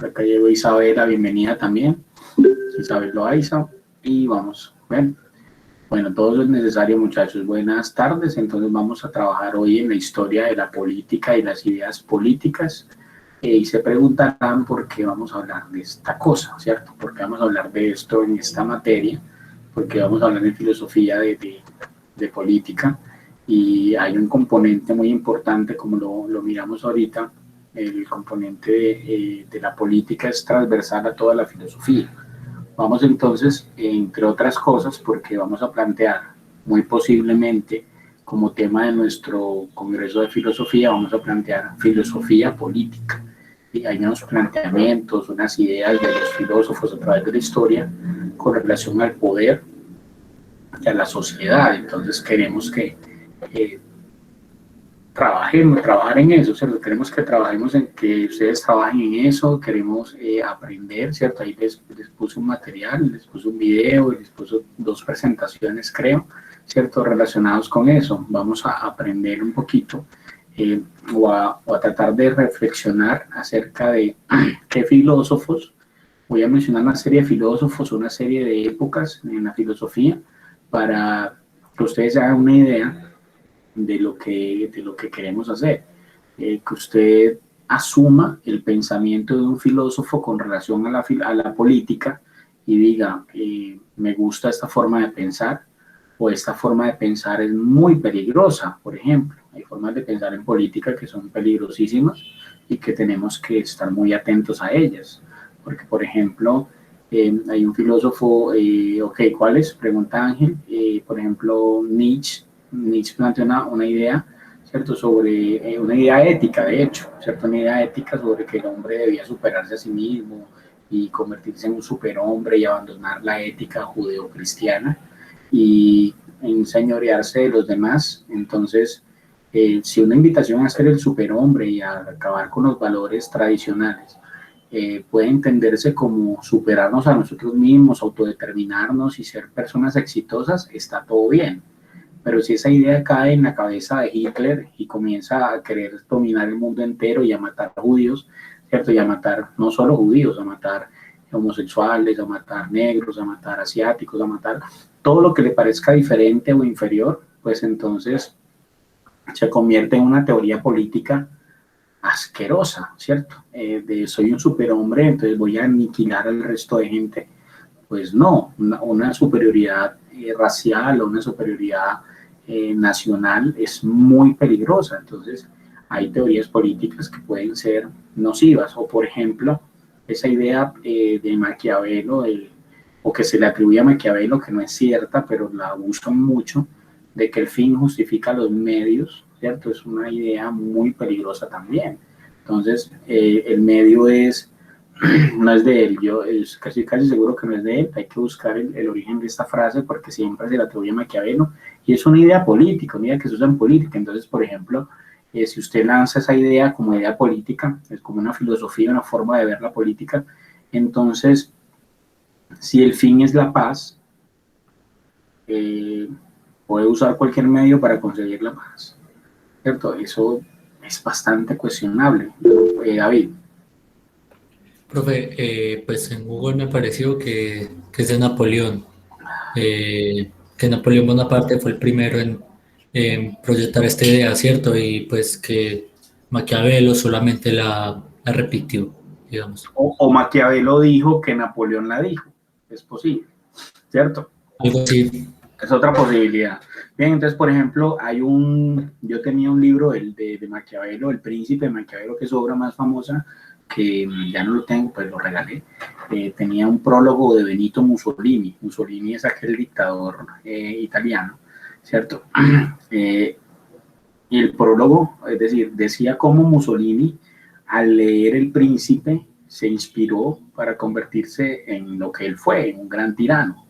Por acá llegó Isabela, bienvenida también. Isabel Loaiza. Y vamos, bueno, todo lo necesario, muchachos. Buenas tardes. Entonces vamos a trabajar hoy en la historia de la política y las ideas políticas. Y se preguntarán por qué vamos a hablar de esta cosa, ¿cierto? ¿Por qué vamos a hablar de esto en esta materia? Porque vamos a hablar de filosofía de política. Y hay un componente muy importante, como lo miramos ahorita, el componente de la política es transversal a toda la filosofía. Vamos entonces, entre otras cosas, porque vamos a plantear muy posiblemente como tema de nuestro Congreso de Filosofía, vamos a plantear filosofía política. Y hay unos planteamientos, unas ideas de los filósofos a través de la historia con relación al poder y a la sociedad. Entonces queremos que trabajar en eso, ¿cierto? Queremos que trabajemos en que ustedes trabajen en eso, queremos aprender, ¿cierto? Ahí les puse un material, les puse un video, les puse 2 presentaciones, creo, ¿cierto? Relacionados con eso. Vamos a aprender un poquito o a tratar de reflexionar acerca de qué filósofos, voy a mencionar una serie de filósofos, una serie de épocas en la filosofía, para que ustedes hagan una idea de lo que queremos hacer, que usted asuma el pensamiento de un filósofo con relación a la política y diga, me gusta esta forma de pensar, o esta forma de pensar es muy peligrosa. Por ejemplo, hay formas de pensar en política que son peligrosísimas y que tenemos que estar muy atentos a ellas, porque por ejemplo, hay un filósofo, ¿cuál es? Pregunta Ángel, por ejemplo, Nietzsche plantea una idea, ¿cierto? Sobre una idea ética, de hecho, ¿cierto? Una idea ética sobre que el hombre debía superarse a sí mismo y convertirse en un superhombre y abandonar la ética judeocristiana y enseñorearse de los demás. Entonces, si una invitación a ser el superhombre y a acabar con los valores tradicionales puede entenderse como superarnos a nosotros mismos, autodeterminarnos y ser personas exitosas, está todo bien. Pero si esa idea cae en la cabeza de Hitler y comienza a querer dominar el mundo entero y a matar judíos, ¿cierto? Y a matar no solo judíos, a matar homosexuales, a matar negros, a matar asiáticos, a matar todo lo que le parezca diferente o inferior, pues entonces se convierte en una teoría política asquerosa, ¿cierto? De soy un superhombre, entonces voy a aniquilar al resto de gente. Pues no, una superioridad racial o una superioridad nacional es muy peligrosa. Entonces hay teorías políticas que pueden ser nocivas, o por ejemplo esa idea de Maquiavelo, o que se le atribuye a Maquiavelo, que no es cierta, pero la usan mucho, de que el fin justifica los medios, ¿cierto? Es una idea muy peligrosa también. Entonces el medio no es de él, yo casi seguro que no es de él, hay que buscar el origen de esta frase porque siempre se la atribuye a Maquiavelo y es una idea política, una idea que se usa en política. Entonces, por ejemplo, si usted lanza esa idea como idea política, es como una filosofía, una forma de ver la política, entonces, si el fin es la paz, puede usar cualquier medio para conseguir la paz, ¿cierto? Eso es bastante cuestionable, David. Profe, pues en Google me pareció que es de Napoleón, que Napoleón Bonaparte fue el primero en proyectar esta idea, ¿cierto? Y pues que Maquiavelo solamente la repitió, digamos. O Maquiavelo dijo que Napoleón la dijo, es posible, ¿cierto? Algo así. Es otra posibilidad. Bien, entonces, por ejemplo, yo tenía un libro de Maquiavelo, El Príncipe de Maquiavelo, que es su obra más famosa, que ya no lo tengo, pues lo regalé. Tenía un prólogo de Benito Mussolini. Mussolini es aquel dictador italiano, ¿cierto? Y el prólogo, es decir, decía cómo Mussolini, al leer El Príncipe, se inspiró para convertirse en lo que él fue, en un gran tirano,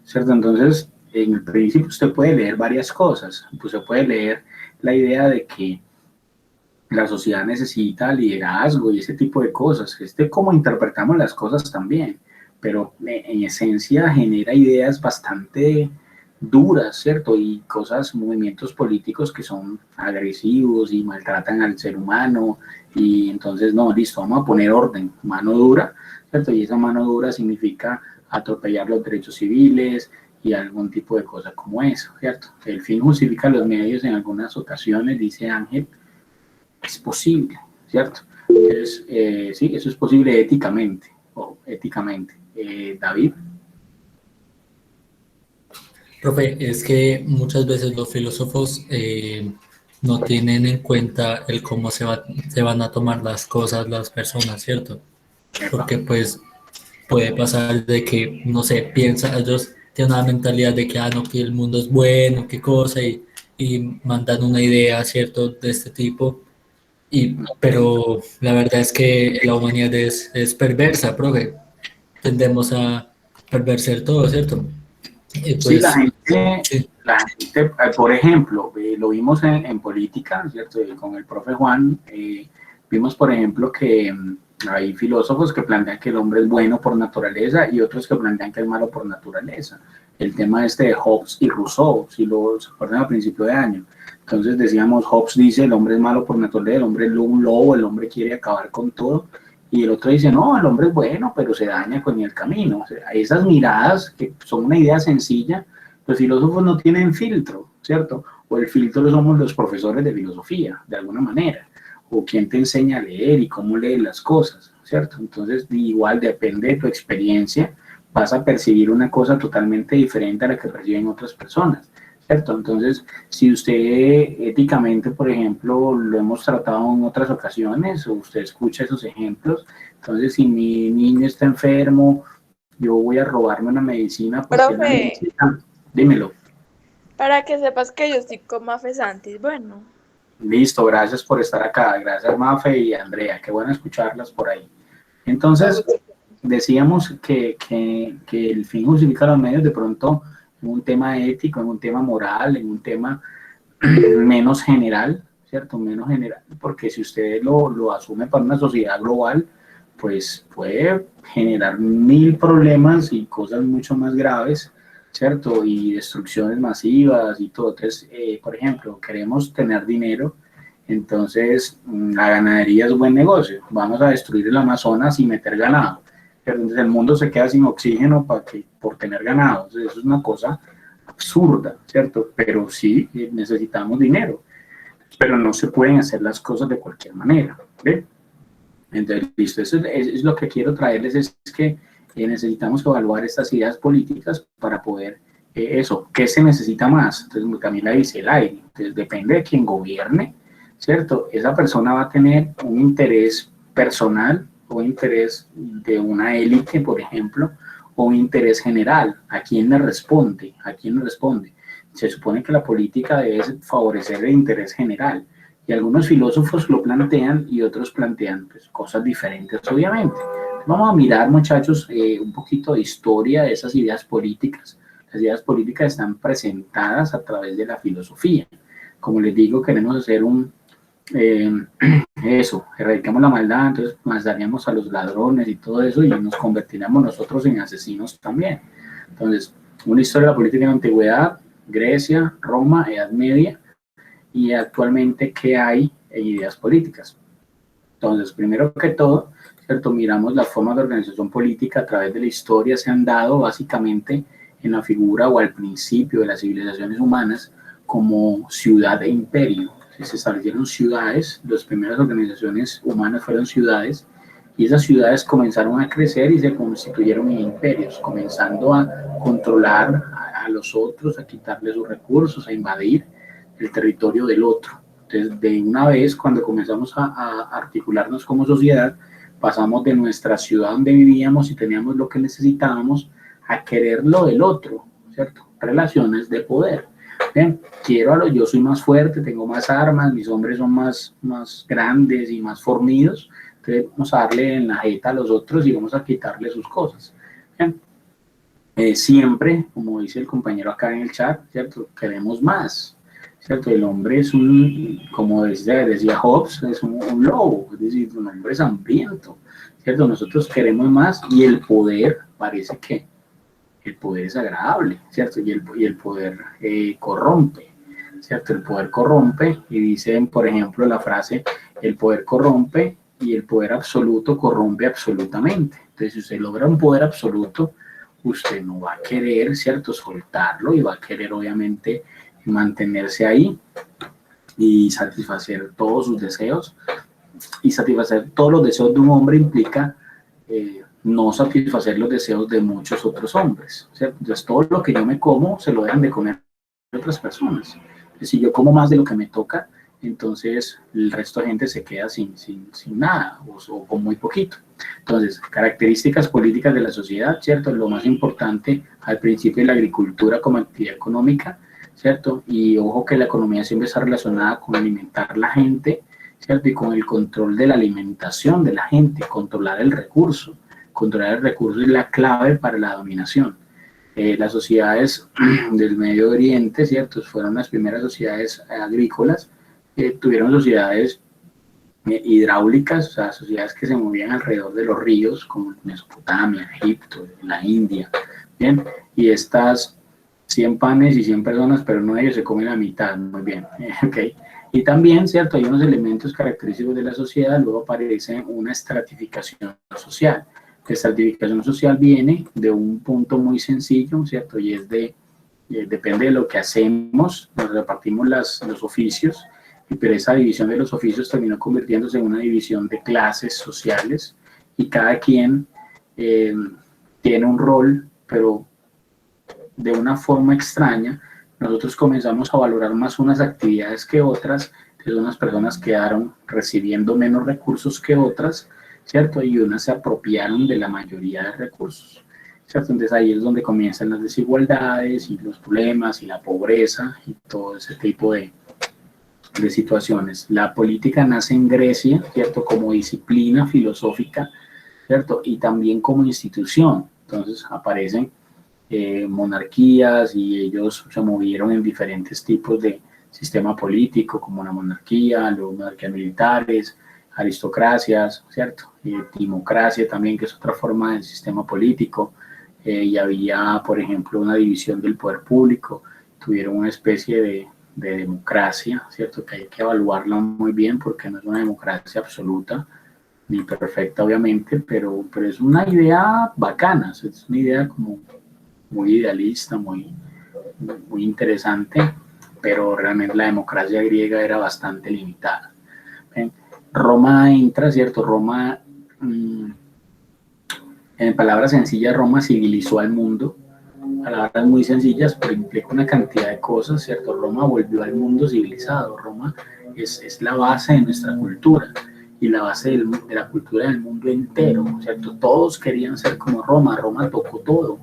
¿cierto? Entonces, en El Príncipe usted puede leer varias cosas. Usted puede leer la idea de que la sociedad necesita liderazgo y ese tipo de cosas. Cómo interpretamos las cosas también, pero en esencia genera ideas bastante duras, ¿cierto? Y cosas, movimientos políticos que son agresivos y maltratan al ser humano, y entonces, no, listo, vamos a poner orden, mano dura, ¿cierto? Y esa mano dura significa atropellar los derechos civiles y algún tipo de cosa como eso, ¿cierto? El fin justifica los medios en algunas ocasiones, dice Ángel, es posible, ¿cierto? Entonces, sí, eso es posible éticamente, o éticamente. David. Profe, es que muchas veces los filósofos no tienen en cuenta el cómo se van a tomar las cosas las personas, ¿cierto? Epa. Porque pues puede pasar de que, no sé, piensa, ellos tienen una mentalidad de que, no, que el mundo es bueno, qué cosa, y mandan una idea, ¿cierto?, de este tipo, pero la verdad es que la humanidad es perversa, profe, tendemos a perverser todo, ¿cierto? Y Sí, pues, sí, la gente por ejemplo, lo vimos en política, ¿cierto? Con el profe Juan, vimos, por ejemplo, que hay filósofos que plantean que el hombre es bueno por naturaleza y otros que plantean que es malo por naturaleza. El tema este de Hobbes y Rousseau, si lo se acuerdan al principio de año. Entonces decíamos, Hobbes dice, el hombre es malo por naturaleza, el hombre es un lobo, el hombre quiere acabar con todo. Y el otro dice, no, el hombre es bueno, pero se daña con el camino. O sea, esas miradas, que son una idea sencilla, los filósofos no tienen filtro, ¿cierto? O el filtro somos los profesores de filosofía, de alguna manera. O quién te enseña a leer y cómo lees las cosas, ¿cierto? Entonces, igual depende de tu experiencia, vas a percibir una cosa totalmente diferente a la que perciben otras personas, ¿cierto? Entonces, si usted éticamente, por ejemplo, lo hemos tratado en otras ocasiones, o usted escucha esos ejemplos, entonces si mi niño está enfermo, yo voy a robarme una medicina porque es la Profe, medicina, dímelo. para que sepas que yo estoy con Mafesantis, bueno. Listo, gracias por estar acá, gracias Mafe y Andrea, qué bueno escucharlas por ahí. Entonces, decíamos que el fin justifica los medios de pronto en un tema ético, en un tema moral, en un tema menos general, ¿cierto? Menos general, porque si usted lo asume para una sociedad global, pues puede generar mil problemas y cosas mucho más graves, ¿cierto? Y destrucciones masivas y todo. Entonces, por ejemplo, queremos tener dinero, entonces la ganadería es un buen negocio. Vamos a destruir el Amazonas y meter ganado. Entonces el mundo se queda sin oxígeno por tener ganado. Entonces, eso es una cosa absurda, ¿cierto? Pero sí necesitamos dinero, pero no se pueden hacer las cosas de cualquier manera, ¿ve? Entonces, listo, eso es lo que quiero traerles, es que necesitamos evaluar estas ideas políticas para poder, eso, ¿qué se necesita más? Entonces, Camila dice el aire, entonces depende de quien gobierne, ¿cierto? Esa persona va a tener un interés personal o interés de una élite, por ejemplo, o un interés general. ¿A quién le responde? ¿A quién le responde? Se supone que la política debe favorecer el interés general. Y algunos filósofos lo plantean y otros plantean pues, cosas diferentes, obviamente. Vamos a mirar, muchachos, un poquito de historia de esas ideas políticas. Las ideas políticas están presentadas a través de la filosofía. Como les digo, queremos hacer eso, erradicamos la maldad, entonces mataríamos a los ladrones y todo eso y nos convertiríamos nosotros en asesinos también. Entonces, una historia de la política en la antigüedad, Grecia, Roma, Edad Media, y actualmente qué hay en ideas políticas. Entonces, primero que todo, ¿cierto? Miramos las formas de organización política a través de la historia, se han dado básicamente en la figura o al principio de las civilizaciones humanas como ciudad e imperio. Se establecieron ciudades, las primeras organizaciones humanas fueron ciudades, y esas ciudades comenzaron a crecer y se constituyeron en imperios, comenzando a controlar a los otros, a quitarles sus recursos, a invadir el territorio del otro. Entonces, de una vez, cuando comenzamos a articularnos como sociedad, pasamos de nuestra ciudad donde vivíamos y teníamos lo que necesitábamos a querer lo del otro, ¿cierto? Relaciones de poder. Bien, yo soy más fuerte, tengo más armas, mis hombres son más grandes y más fornidos, entonces vamos a darle en la jeta a los otros y vamos a quitarle sus cosas. Bien. Siempre, como dice el compañero acá en el chat, ¿cierto? Queremos más, ¿cierto? El hombre es como decía Hobbes, es un lobo, es decir, un hombre es hambriento, ¿cierto? Nosotros queremos más y el poder parece que el poder es agradable, ¿cierto? Y el poder corrompe, ¿cierto? El poder corrompe, y dicen, por ejemplo, la frase, el poder corrompe y el poder absoluto corrompe absolutamente. Entonces, si usted logra un poder absoluto, usted no va a querer, ¿cierto?, soltarlo, y va a querer, obviamente, mantenerse ahí y satisfacer todos sus deseos. Y satisfacer todos los deseos de un hombre implica no satisfacer los deseos de muchos otros hombres, ¿cierto? Entonces, todo lo que yo me como, se lo dejan de comer otras personas. Si yo como más de lo que me toca, entonces el resto de gente se queda sin nada, o con muy poquito. Entonces, características políticas de la sociedad, ¿cierto? Lo más importante al principio es la agricultura como actividad económica, ¿cierto? Y ojo que la economía siempre está relacionada con alimentar la gente, ¿cierto? Y con el control de la alimentación de la gente, controlar el recurso. Controlar el recurso es la clave para la dominación. Las sociedades del Medio Oriente, ¿cierto?, fueron las primeras sociedades agrícolas, tuvieron sociedades hidráulicas, o sea, sociedades que se movían alrededor de los ríos, como Mesopotamia, Egipto, la India, ¿bien? Y estas 100 panes y 100 personas, pero no ellos se comen la mitad, muy bien, ¿ok? Y también, ¿cierto?, hay unos elementos característicos de la sociedad, luego aparece una estratificación social. La estratificación social viene de un punto muy sencillo, ¿cierto?, y es depende de lo que hacemos, nos repartimos los oficios, pero esa división de los oficios terminó convirtiéndose en una división de clases sociales, y cada quien tiene un rol, pero de una forma extraña. Nosotros comenzamos a valorar más unas actividades que otras, entonces unas personas quedaron recibiendo menos recursos que otras, ¿cierto? Y unas se apropiaron de la mayoría de recursos, ¿cierto? Entonces ahí es donde comienzan las desigualdades y los problemas y la pobreza y todo ese tipo de situaciones. La política nace en Grecia, ¿cierto?, como disciplina filosófica, ¿cierto?, y también como institución. Entonces aparecen monarquías, y ellos se movieron en diferentes tipos de sistema político, como la monarquía, luego monarquías militares, aristocracias, ¿cierto? Democracia también, que es otra forma del sistema político, y había, por ejemplo, una división del poder público, tuvieron una especie de democracia, ¿cierto?, que hay que evaluarla muy bien porque no es una democracia absoluta ni perfecta, obviamente, pero es una idea bacana, es una idea como muy idealista, muy interesante, pero realmente la democracia griega era bastante limitada. ¿Ven? Roma entra, ¿cierto? Roma, en palabras sencillas, Roma civilizó al mundo. Palabras muy sencillas, pero implica una cantidad de cosas, ¿cierto? Roma volvió al mundo civilizado. Roma es la base de nuestra cultura y la base de la cultura del mundo entero, ¿cierto? Todos querían ser como Roma. Roma tocó todo,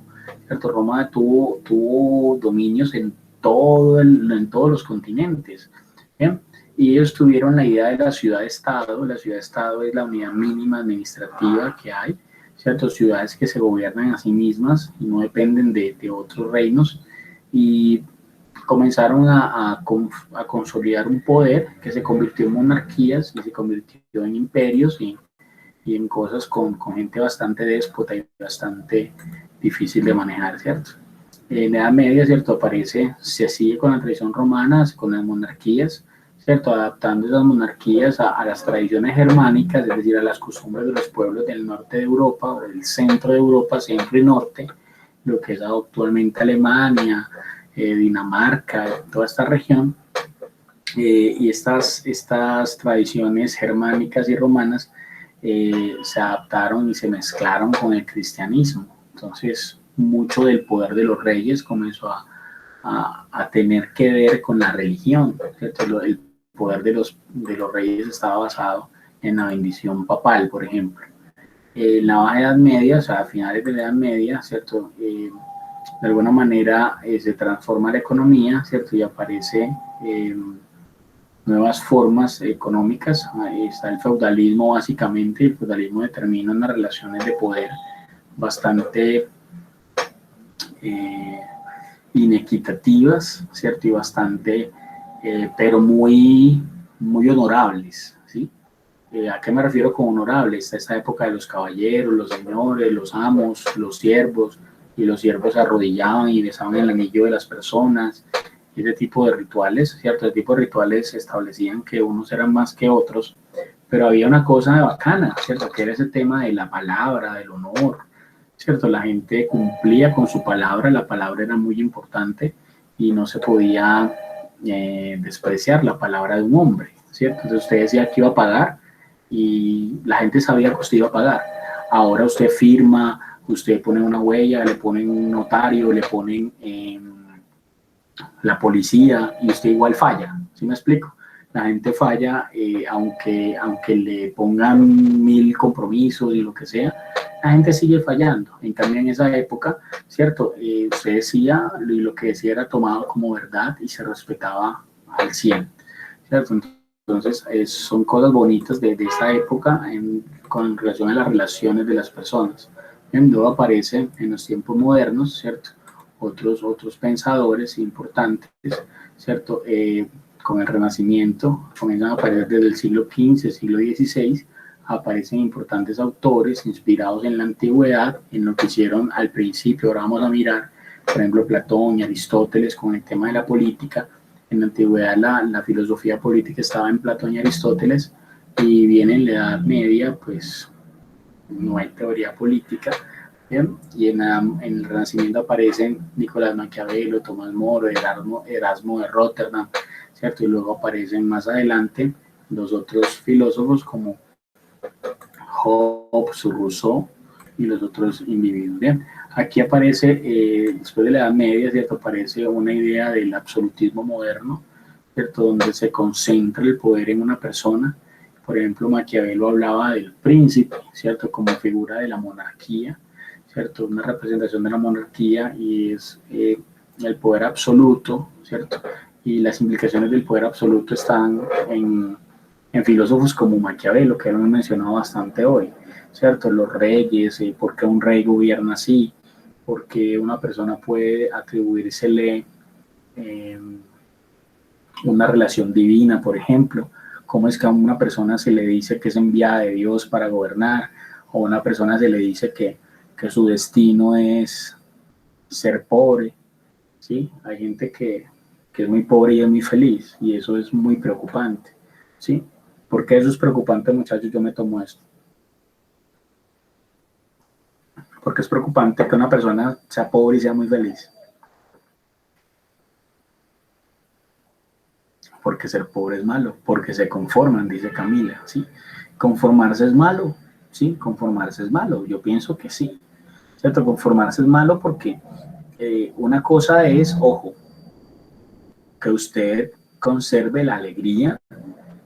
¿cierto? Roma tuvo dominios en todos los continentes, ¿bien? Y ellos tuvieron la idea de la ciudad-estado. La ciudad-estado es la unidad mínima administrativa que hay, ¿cierto? Ciudades que se gobiernan a sí mismas y no dependen de otros reinos, y comenzaron a consolidar un poder que se convirtió en monarquías y se convirtió en imperios y en cosas con gente bastante déspota y bastante difícil de manejar, ¿cierto? En la Edad Media, ¿cierto?, se sigue con la tradición romana, con las monarquías, ¿cierto?, adaptando esas monarquías a las tradiciones germánicas, es decir, a las costumbres de los pueblos del norte de Europa, o del centro de Europa, centro y norte, lo que es actualmente Alemania, Dinamarca, toda esta región, y estas tradiciones germánicas y romanas se adaptaron y se mezclaron con el cristianismo. Entonces, mucho del poder de los reyes comenzó a tener que ver con la religión, ¿cierto? El poder de los reyes estaba basado en la bendición papal, por ejemplo. En la Baja Edad Media, o sea, a finales de la Edad Media, ¿cierto?, de alguna manera se transforma la economía, ¿cierto?, y aparece nuevas formas económicas. Está el feudalismo, básicamente. El feudalismo determina unas relaciones de poder bastante inequitativas, ¿cierto?, y bastante, pero muy honorables, ¿sí? ¿A qué me refiero con honorables? Esta época de los caballeros, los señores, los amos, los siervos, y los siervos se arrodillaban y besaban el anillo de las personas. Ese tipo de rituales, ¿cierto? Ese tipo de rituales establecían que unos eran más que otros, pero había una cosa bacana, ¿cierto? Que era ese tema de la palabra, del honor, ¿cierto? La gente cumplía con su palabra, la palabra era muy importante y no se podía despreciar la palabra de un hombre, ¿cierto? Entonces usted decía que iba a pagar y la gente sabía que usted iba a pagar. Ahora usted firma, usted pone una huella, le ponen un notario, le ponen la policía y usted igual falla, ¿sí me explico? La gente falla, aunque le pongan 1000 compromisos y lo que sea, la gente sigue fallando. En cambio, en esa época, ¿cierto? Usted decía, y lo que decía era tomado como verdad y se respetaba al 100, ¿cierto? Entonces, son cosas bonitas de esta época con relación a las relaciones de las personas. Luego aparece en los tiempos modernos, ¿cierto? Otros pensadores importantes, ¿cierto? Con el Renacimiento, comienzan a aparecer desde el siglo XV, siglo XVI, aparecen importantes autores inspirados en la antigüedad, en lo que hicieron al principio. Ahora vamos a mirar, por ejemplo, Platón y Aristóteles con el tema de la política. En la antigüedad la filosofía política estaba en Platón y Aristóteles, y viene en la Edad Media, pues no hay teoría política. ¿Bien? Y en el Renacimiento aparecen Nicolás Maquiavelo, Tomás Moro, Erasmo de Rotterdam, ¿cierto? Y luego aparecen más adelante los otros filósofos como Hobbes, Rousseau y los otros individuos. Bien, aquí aparece, después de la Edad Media, ¿cierto? Aparece una idea del absolutismo moderno, ¿cierto? Donde se concentra el poder en una persona. Por ejemplo, Maquiavelo hablaba del príncipe, ¿cierto? Como figura de la monarquía, ¿cierto? Una representación de la monarquía, y es el poder absoluto, ¿cierto? Y las implicaciones del poder absoluto están en filósofos como Maquiavelo, que hemos mencionado bastante hoy, ¿cierto? Los reyes, por qué un rey gobierna así, por qué una persona puede atribuírsele una relación divina, por ejemplo, cómo es que a una persona se le dice que es enviada de Dios para gobernar, o a una persona se le dice que su destino es ser pobre, ¿sí? Hay gente que es muy pobre y es muy feliz, y eso es muy preocupante, ¿sí? ¿Por qué eso es preocupante, muchachos? Yo me tomo esto. Porque es preocupante que una persona sea pobre y sea muy feliz. Porque ser pobre es malo, porque se conforman, dice Camila, ¿sí? ¿Conformarse es malo? Sí, conformarse es malo, yo pienso que sí, ¿cierto? Conformarse es malo porque una cosa es, ojo, que usted conserve la alegría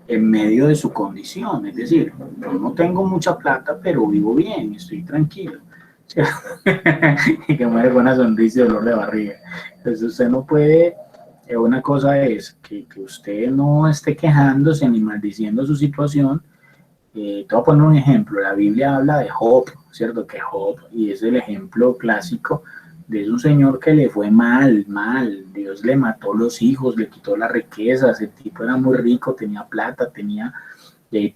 en medio de su condición, es decir, yo no tengo mucha plata, pero vivo bien, estoy tranquilo, ¿cierto? Y que muere con una sonrisa y dolor de barriga. Entonces usted no puede, una cosa es que usted no esté quejándose ni maldiciendo su situación. Te voy a poner un ejemplo. La Biblia habla de Job, ¿cierto? Que Job, y es el ejemplo clásico de un señor que le fue mal. Dios le mató los hijos, le quitó las riquezas. El tipo era muy rico, tenía plata, tenía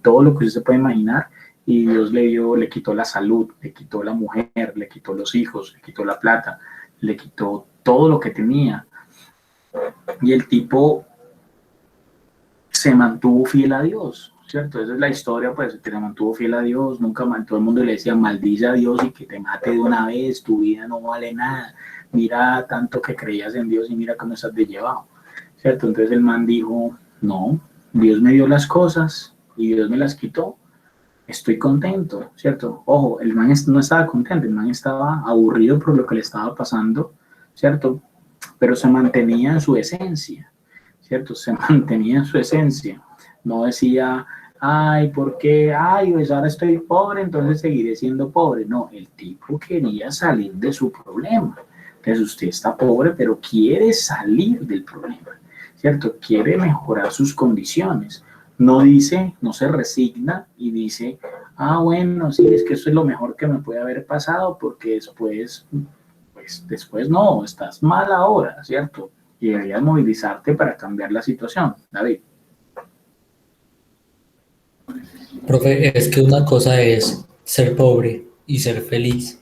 todo lo que usted se puede imaginar. Y Dios le quitó la salud, le quitó la mujer, le quitó los hijos, le quitó la plata, le quitó todo lo que tenía. Y el tipo se mantuvo fiel a Dios, ¿cierto? Esa es la historia, pues, que se mantuvo fiel a Dios, nunca mal, todo el mundo le decía, maldice a Dios y que te mate de una vez, tu vida no vale nada, mira tanto que creías en Dios y mira cómo estás de llevado, ¿cierto? Entonces el man dijo, no, Dios me dio las cosas y Dios me las quitó, estoy contento, ¿cierto? Ojo, el man no estaba contento, el man estaba aburrido por lo que le estaba pasando, ¿cierto? Pero se mantenía en su esencia, ¿cierto? Se mantenía en su esencia. No decía, ay, ¿por qué? Ay, pues ahora estoy pobre, entonces seguiré siendo pobre. No, el tipo quería salir de su problema. Entonces usted está pobre, pero quiere salir del problema, ¿cierto? Quiere mejorar sus condiciones. No dice, no se resigna y dice, ah, bueno, sí, es que eso es lo mejor que me puede haber pasado, porque después, pues después no, estás mal ahora, ¿cierto? Y deberías movilizarte para cambiar la situación. David. Profe, es que una cosa es ser pobre y ser feliz,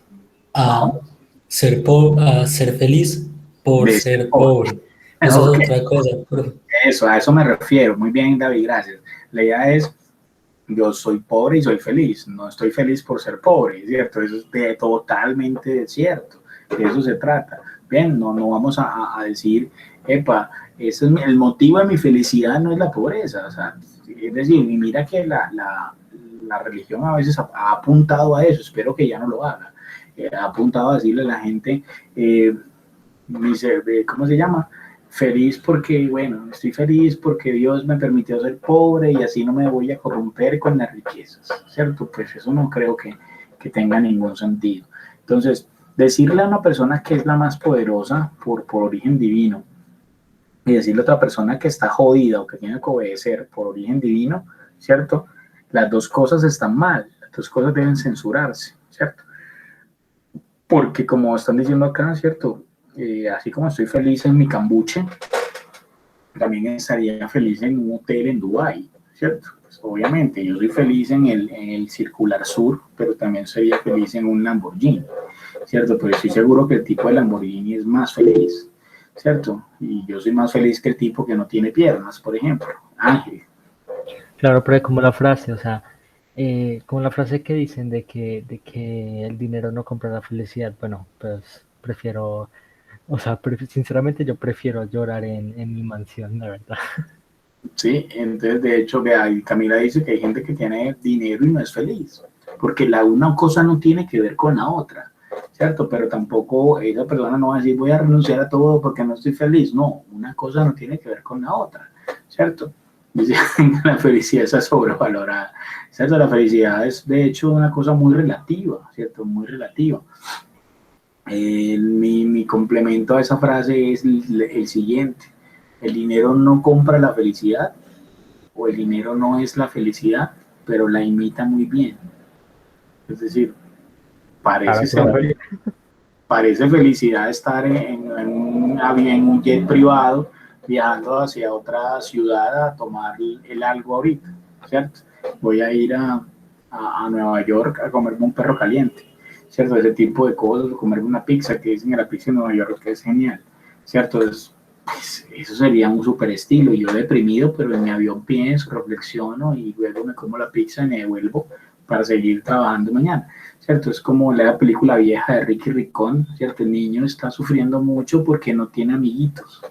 a a ser feliz por De ser ser pobre. pobre. Eso Ok, es otra cosa. eso, a eso me refiero. Muy bien, David, gracias. La idea es, yo soy pobre y soy feliz. No estoy feliz por ser pobre, ¿cierto? Eso es totalmente cierto. De eso se trata. Bien, no vamos a decir, epa, ese es el motivo de mi felicidad no es la pobreza. O sea, es decir, y mira que la religión a veces ha apuntado a eso, espero que ya no lo haga. Ha apuntado a decirle a la gente, eh, ¿cómo se llama? Feliz porque, bueno, estoy feliz porque Dios me permitió ser pobre y así no me voy a corromper con las riquezas, ¿cierto? Pues eso no creo que tenga ningún sentido. Entonces, decirle a una persona que es la más poderosa por origen divino y decirle a otra persona que está jodida o que tiene que obedecer por origen divino, ¿cierto? Las dos cosas están mal, las dos cosas deben censurarse, ¿cierto? Porque como están diciendo acá, ¿cierto? Así como estoy feliz en mi cambuche, también estaría feliz en un hotel en Dubái, ¿cierto? Pues obviamente, yo soy feliz en el Circular Sur, pero también sería feliz en un Lamborghini, ¿cierto? Pero estoy seguro que el tipo de Lamborghini es más feliz, ¿cierto? Y yo soy más feliz que el tipo que no tiene piernas, por ejemplo, Ángel. Claro, pero como la frase, o sea, como la frase que dicen de que el dinero no compra la felicidad, bueno, pues prefiero, o sea, sinceramente yo prefiero llorar en mi mansión, la verdad. Sí, entonces de hecho que Camila dice que hay gente que tiene dinero y no es feliz, porque una cosa no tiene que ver con la otra, ¿cierto? Pero tampoco esa persona no va a decir voy a renunciar a todo porque no estoy feliz, no, una cosa no tiene que ver con la otra, ¿cierto? Dice que la felicidad está sobrevalorada, ¿cierto? La felicidad es de hecho una cosa muy relativa, ¿cierto? Muy relativa. Mi complemento a esa frase es el siguiente. El dinero no compra la felicidad o el dinero no es la felicidad, pero la imita muy bien. Es decir, parece, Claro, ser, claro. parece felicidad estar en un jet privado viajando hacia otra ciudad a tomar el algo ahorita, ¿cierto? Voy a ir a Nueva York a comerme un perro caliente, ¿cierto? Ese tipo de cosas, comerme una pizza, que dicen que la pizza en Nueva York que es genial, ¿cierto? Pues, eso sería un super estilo. Yo deprimido, pero en mi avión pienso, reflexiono y luego me como la pizza y me devuelvo para seguir trabajando mañana, ¿cierto? Es como la película vieja de Ricky Ricón, ¿cierto? El niño está sufriendo mucho porque no tiene amiguitos.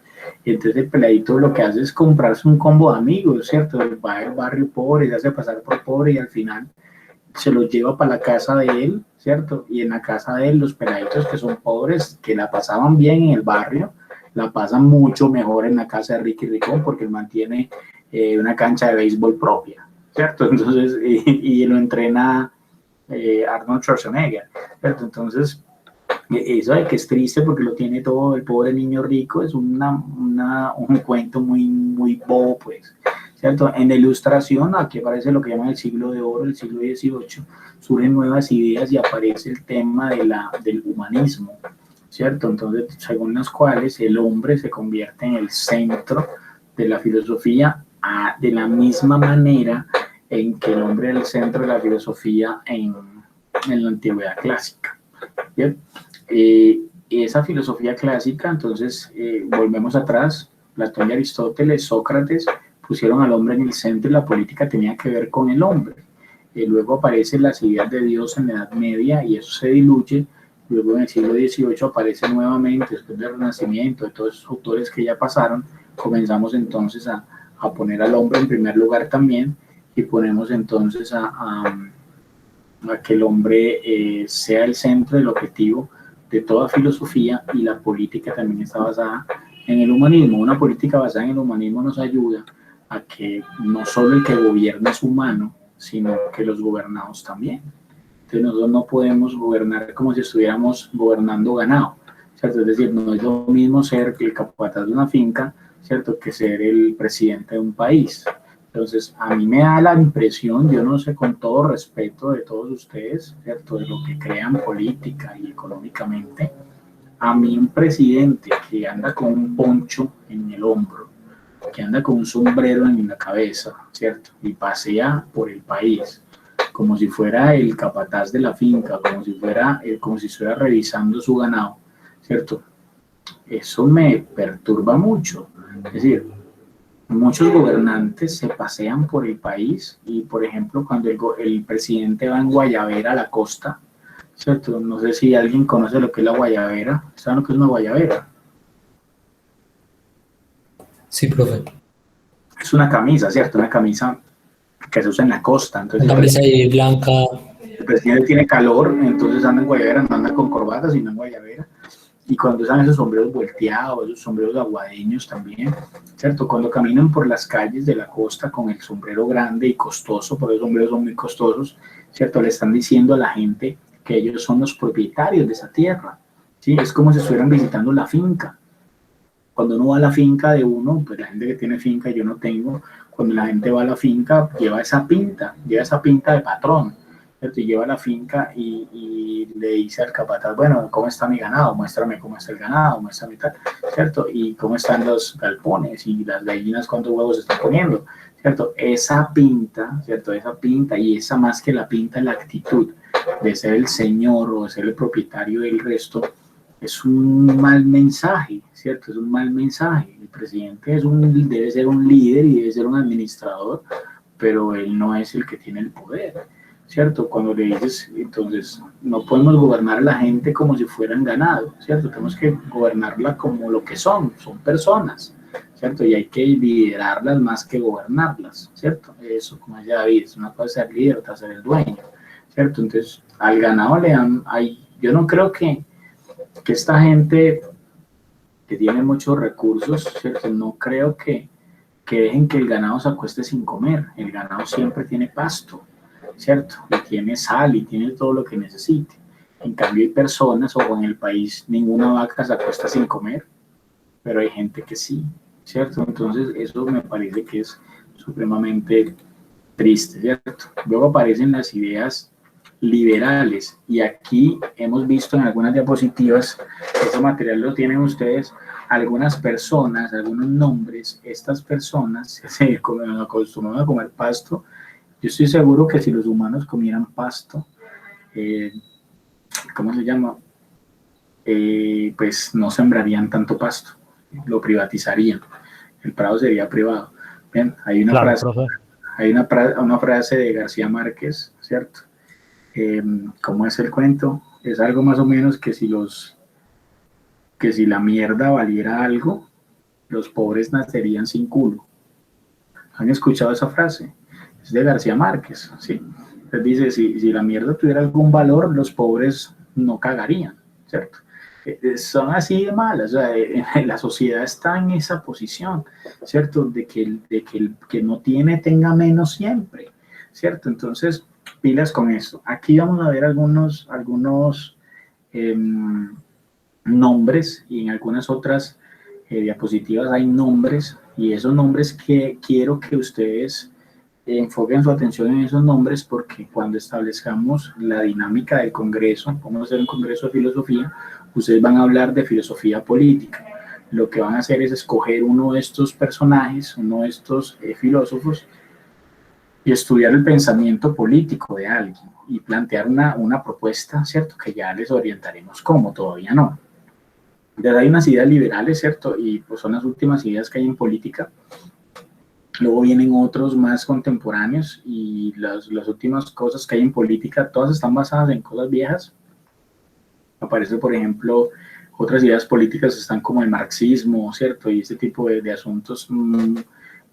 Y entonces el peladito lo que hace es comprarse un combo de amigos, ¿cierto? Va al barrio pobre, se hace pasar por pobre y al final se los lleva para la casa de él, ¿cierto? Y en la casa de él los peladitos que son pobres, que la pasaban bien en el barrio, la pasan mucho mejor en la casa de Ricky Ricón porque él mantiene una cancha de béisbol propia, ¿cierto? Entonces, y lo entrena Arnold Schwarzenegger, ¿cierto? Entonces, eso de que es triste porque lo tiene todo el pobre niño rico es un cuento muy bobo, pues, ¿cierto? En la ilustración, aquí aparece lo que llaman el siglo de oro, el siglo XVIII, surgen nuevas ideas y aparece el tema del humanismo, ¿cierto? Entonces, según las cuales el hombre se convierte en el centro de la filosofía de la misma manera en que el hombre era el centro de la filosofía en la antigüedad clásica. ¿Bien? Esa filosofía clásica, entonces, volvemos atrás, Platón y Aristóteles, Sócrates, pusieron al hombre en el centro y la política tenía que ver con el hombre. Luego aparecen las ideas de Dios en la Edad Media y eso se diluye. Luego en el siglo XVIII aparece nuevamente, después del Renacimiento, de todos esos autores que ya pasaron, comenzamos entonces a poner al hombre en primer lugar también y ponemos entonces a que el hombre sea el centro, el objetivo de toda filosofía y la política también está basada en el humanismo. Una política basada en el humanismo nos ayuda a que no solo el que gobierna es humano, sino que los gobernados también. Entonces nosotros no podemos gobernar como si estuviéramos gobernando ganado, ¿cierto? Es decir, no es lo mismo ser el capataz de una finca, ¿cierto?, que ser el presidente de un país. Entonces, a mí me da la impresión, yo no sé, con todo respeto de todos ustedes, ¿cierto?, de lo que crean política y económicamente, a mí un presidente que anda con un poncho en el hombro, que anda con un sombrero en la cabeza, ¿cierto?, y pasea por el país, como si fuera el capataz de la finca, como si estuviera revisando su ganado, ¿cierto? Eso me perturba mucho. Es decir, muchos gobernantes se pasean por el país y, por ejemplo, cuando el presidente va en guayabera a la costa, ¿cierto? No sé si alguien conoce lo que es la guayabera. ¿Saben lo que es una guayabera? Sí, profe. Es una camisa, ¿cierto? Una camisa que se usa en la costa. Entonces, Una camisa ahí blanca. el presidente tiene calor, entonces anda en guayabera, no anda con corbata, sino en guayabera. Y cuando usan esos sombreros volteados, esos sombreros aguadeños también, ¿cierto? Cuando caminan por las calles de la costa con el sombrero grande y costoso, porque los sombreros son muy costosos, ¿cierto? Le están diciendo a la gente que ellos son los propietarios de esa tierra, ¿sí? Es como si estuvieran visitando la finca. Cuando uno va a la finca de uno, pues la gente que tiene finca, yo no tengo, cuando la gente va a la finca, lleva esa pinta de patrón, ¿cierto? Y lleva a la finca y le dice al capataz, bueno, ¿cómo está mi ganado? Muéstrame cómo está el ganado, muéstrame tal, ¿cierto? Y cómo están los galpones y las gallinas, cuántos huevos están poniendo, ¿cierto? Esa pinta, ¿cierto? Esa pinta y esa más que la pinta, la actitud de ser el señor o de ser el propietario del resto, es un mal mensaje, ¿cierto? Es un mal mensaje. El presidente debe ser un líder y debe ser un administrador, pero él no es el que tiene el poder, ¿cierto? Cuando le dices, entonces, no podemos gobernar a la gente como si fueran ganado, ¿cierto? Tenemos que gobernarla como lo que son personas, ¿cierto? Y hay que liderarlas más que gobernarlas, ¿cierto? Eso, como decía David, es una cosa ser líder, otra ser el dueño, ¿cierto? Entonces, al ganado le dan, yo no creo que esta gente que tiene muchos recursos, ¿cierto? No creo que dejen que el ganado se acueste sin comer. El ganado siempre tiene pasto, ¿cierto? Y tiene sal y tiene todo lo que necesite. En cambio hay personas, o en el país ninguna vaca se acuesta sin comer, pero hay gente que sí, ¿cierto? Entonces eso me parece que es supremamente triste, ¿cierto? Luego aparecen las ideas liberales y aquí hemos visto en algunas diapositivas, ese material lo tienen ustedes, algunas personas, algunos nombres, estas personas se acostumbran a comer pasto. Yo estoy seguro que si los humanos comieran pasto, ¿cómo se llama? Pues no sembrarían tanto pasto, lo privatizarían, el prado sería privado. Bien, hay una, Claro, frase, profe. hay una frase de García Márquez, ¿cierto? ¿Cómo es el cuento? Es algo más o menos que si la mierda valiera algo, los pobres nacerían sin culo. ¿Han escuchado esa frase? Es de García Márquez, ¿sí? Entonces dice, si la mierda tuviera algún valor, los pobres no cagarían, ¿cierto? Son así de malas, o sea, la sociedad está en esa posición, ¿cierto? De que el que no tiene tenga menos siempre, ¿cierto? Entonces, pilas con esto. Aquí vamos a ver algunos nombres y en algunas otras diapositivas hay nombres y esos nombres que quiero que ustedes enfoquen su atención en esos nombres porque cuando establezcamos la dinámica del Congreso, vamos a hacer un Congreso de Filosofía, ustedes van a hablar de filosofía política. Lo que van a hacer es escoger uno de estos personajes, uno de estos filósofos y estudiar el pensamiento político de alguien y plantear una propuesta, ¿cierto? Que ya les orientaremos cómo, todavía no. Entonces hay unas ideas liberales, ¿cierto? Y pues son las últimas ideas que hay en política. Luego vienen otros más contemporáneos y las últimas cosas que hay en política, todas están basadas en cosas viejas. Aparece, por ejemplo, otras ideas políticas están como el marxismo, ¿cierto? Y este tipo de asuntos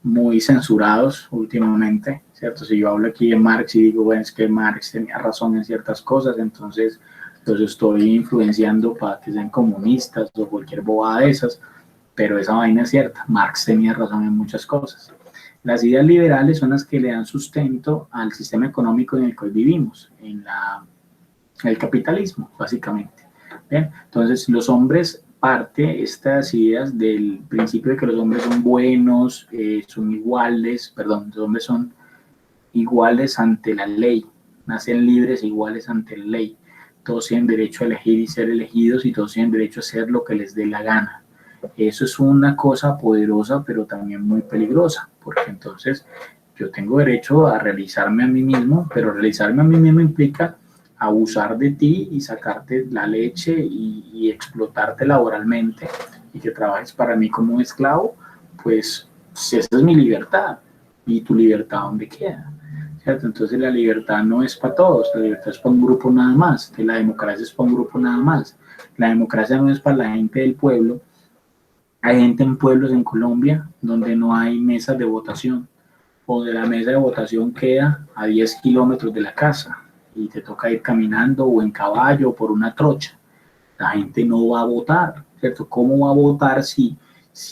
muy censurados últimamente, ¿cierto? Si yo hablo aquí de Marx y digo, bueno, es que Marx tenía razón en ciertas cosas, entonces los estoy influenciando para que sean comunistas o cualquier bobada de esas, pero esa vaina es cierta, Marx tenía razón en muchas cosas. Las ideas liberales son las que le dan sustento al sistema económico en el que hoy vivimos, en el capitalismo, básicamente. ¿Bien? Entonces, los hombres parte estas ideas del principio de que los hombres son buenos, son iguales, los hombres son iguales ante la ley, nacen libres e iguales ante la ley. Todos tienen derecho a elegir y ser elegidos y todos tienen derecho a hacer lo que les dé la gana. Eso es una cosa poderosa, pero también muy peligrosa, porque entonces yo tengo derecho a realizarme a mí mismo, pero realizarme a mí mismo implica abusar de ti y sacarte la leche y explotarte laboralmente y que trabajes para mí como un esclavo, pues esa es mi libertad. ¿Y tu libertad dónde queda? ¿Cierto? Entonces la libertad no es para todos, la libertad es para un grupo nada más, la democracia es para un grupo nada más. La democracia no es para la gente del pueblo. Hay gente en pueblos en Colombia donde no hay mesas de votación, o de la mesa de votación queda a 10 kilómetros de la casa y te toca ir caminando o en caballo o por una trocha. La gente no va a votar, ¿cierto? ¿Cómo va a votar si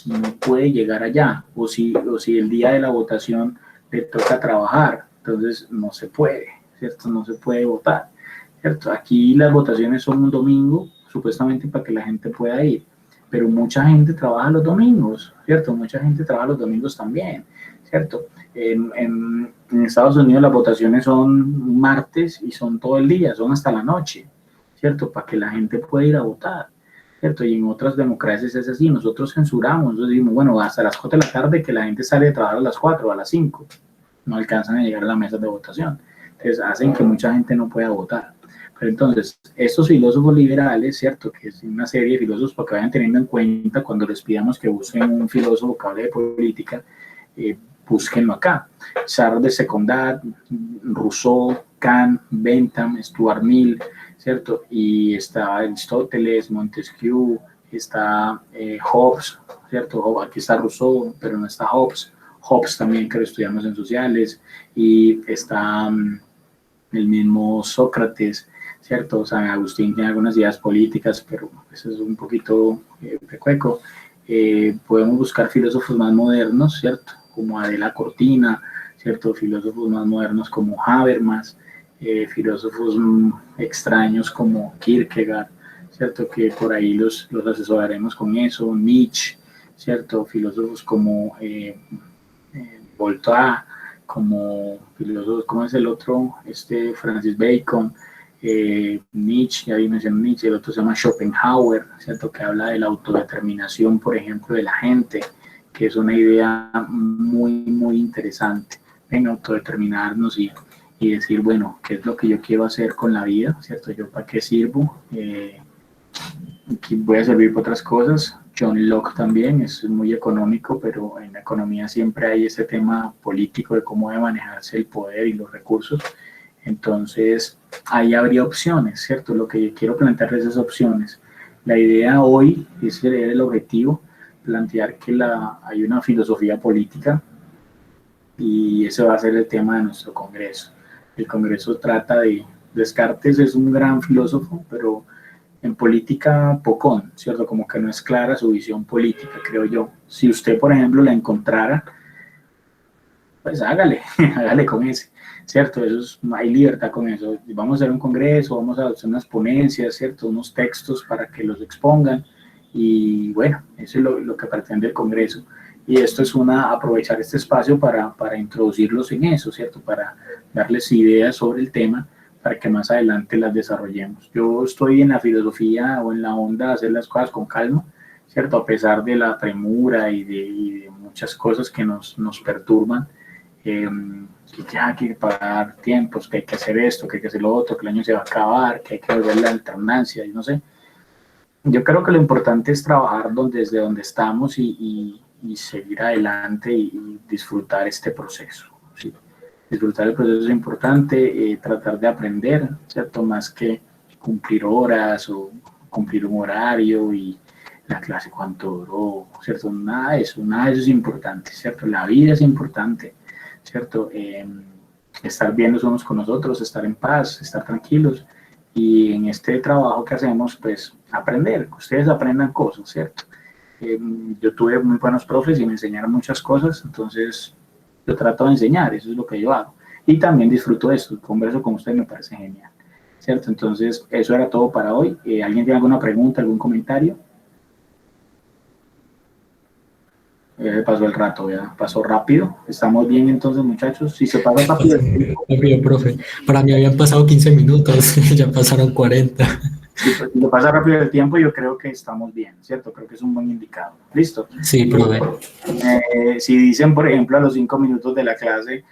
no puede llegar allá? O si el día de la votación le toca trabajar, entonces no se puede, ¿cierto? No se puede votar, ¿cierto? Aquí las votaciones son un domingo, supuestamente para que la gente pueda ir, pero mucha gente trabaja los domingos, ¿cierto? Mucha gente trabaja los domingos también, ¿cierto? En Estados Unidos las votaciones son martes y son todo el día, son hasta la noche, ¿cierto? Para que la gente pueda ir a votar, ¿cierto? Y en otras democracias es así, nosotros censuramos, nosotros decimos, bueno, hasta las 4 de la tarde que la gente sale de trabajar a las 4 o a las 5, no alcanzan a llegar a la mesa de votación, entonces hacen que mucha gente no pueda votar. Pero entonces, estos filósofos liberales, ¿cierto? Que es una serie de filósofos para que vayan teniendo en cuenta cuando les pidamos que busquen un filósofo que hable de política, búsquenlo acá. Charles de Secondat, Rousseau, Kant, Bentham, Stuart Mill, ¿cierto? Y está Aristóteles, Montesquieu, está Hobbes, ¿cierto? Aquí está Rousseau, pero no está Hobbes. Hobbes también, que lo estudiamos en sociales, y está el mismo Sócrates, ¿cierto? San Agustín tiene algunas ideas políticas, pero eso es un poquito pecueco. Podemos buscar filósofos más modernos, ¿cierto? Como Adela Cortina, ¿cierto? Filósofos más modernos como Habermas, filósofos extraños como Kierkegaard, ¿cierto? Que por ahí los asesoraremos con eso, Nietzsche, ¿cierto? Filósofos como Voltaire, como filósofos, ¿cómo es el otro? Francis Bacon, Nietzsche, ya mencioné Nietzsche, el otro se llama Schopenhauer, ¿cierto? Que habla de la autodeterminación, por ejemplo, de la gente, que es una idea muy, muy interesante, en autodeterminarnos y decir, bueno, ¿qué es lo que yo quiero hacer con la vida? ¿Cierto? ¿Yo para qué sirvo? Voy a servir para otras cosas. John Locke también es muy económico, pero en la economía siempre hay ese tema político de cómo debe manejarse el poder y los recursos. Entonces, ahí habría opciones, ¿cierto? Lo que yo quiero plantearles es opciones. La idea hoy, ese era el objetivo, plantear que hay una filosofía política y ese va a ser el tema de nuestro congreso. El congreso trata de... Descartes es un gran filósofo, pero en política pocón, ¿cierto? Como que no es clara su visión política, creo yo. Si usted, por ejemplo, la encontrara, pues hágale, hágale con ese, ¿cierto? Hay libertad con eso. Vamos a hacer un congreso, vamos a hacer unas ponencias, ¿cierto? Unos textos para que los expongan y bueno, eso es lo que pretende el congreso. Y esto es aprovechar este espacio para introducirlos en eso, ¿cierto? Para darles ideas sobre el tema, para que más adelante las desarrollemos. Yo estoy en la filosofía o en la onda de hacer las cosas con calma, ¿cierto? A pesar de la premura y de muchas cosas que nos perturban, que ya hay que pagar tiempos, que hay que hacer esto, que hay que hacer lo otro, que el año se va a acabar, que hay que volver a la alternancia, y no sé. Yo creo que lo importante es trabajar desde donde estamos y seguir adelante y disfrutar este proceso, ¿sí? Disfrutar el proceso es importante, tratar de aprender, ¿cierto? Más que cumplir horas o cumplir un horario y la clase cuánto duró, ¿cierto? Nada de eso es importante, ¿cierto? La vida es importante, ¿cierto? Estar bien los unos con los otros, estar en paz, estar tranquilos y en este trabajo que hacemos, pues aprender, que ustedes aprendan cosas, ¿cierto? Yo tuve muy buenos profes y me enseñaron muchas cosas, entonces yo trato de enseñar, eso es lo que yo hago. Y también disfruto de esto, converso con ustedes, me parece genial, ¿cierto? Entonces, eso era todo para hoy. ¿Alguien tiene alguna pregunta, algún comentario? Pasó el rato, ya pasó rápido. ¿Estamos bien entonces, muchachos? Si se pasa rápido. Rápido, profe. Para mí habían pasado 15 minutos, ya pasaron 40. Si lo pasa rápido el tiempo, yo creo que estamos bien, ¿cierto? Creo que es un buen indicador. ¿Listo? Sí, profe. Si dicen, por ejemplo, a los 5 minutos de la clase,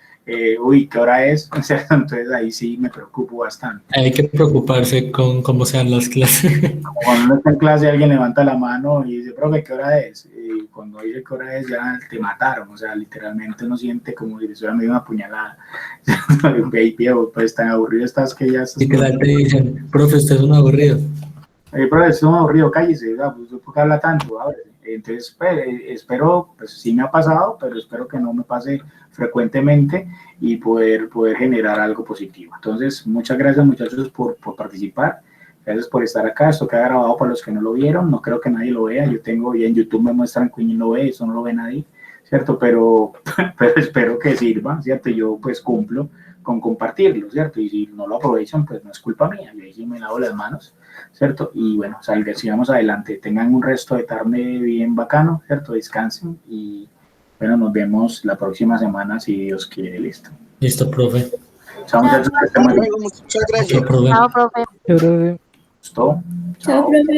uy, ¿qué hora es? ¿Cierto? Entonces ahí sí me preocupo bastante. Hay que preocuparse con cómo sean las clases. Como cuando uno está en clase, alguien levanta la mano y dice, profe, ¿qué hora es? Y cuando dice qué hora es, ya te mataron. O sea, literalmente uno siente como si le estuviera medio una puñalada. Viejo, pues tan aburrido estás que ya estás. Y que la te dicen, profe, usted es un aburrido. Profe, es un aburrido, cállese, pues, ¿por qué habla tanto? Entonces, pues, espero, pues sí me ha pasado, pero espero que no me pase frecuentemente y poder generar algo positivo. Entonces, muchas gracias, muchachos, por participar. Gracias por estar acá. Esto queda grabado para los que no lo vieron. No creo que nadie lo vea. Yo tengo, y en YouTube me muestran que no lo ve, eso no lo ve nadie, ¿cierto? Pero espero que sirva, ¿cierto? Yo pues cumplo con compartirlo, ¿cierto? Y si no lo aprovechan, pues no es culpa mía. Yo ahí sí me lavo las manos, ¿cierto? Y bueno, sigamos adelante. Tengan un resto de tarde bien bacano, ¿cierto? Descansen y bueno, nos vemos la próxima semana si Dios quiere. Listo. Listo, profe. Chao, muchachos. Muchas gracias. Chao, profe. Chao, profe. Yo creo que Gustó. Chao, profe.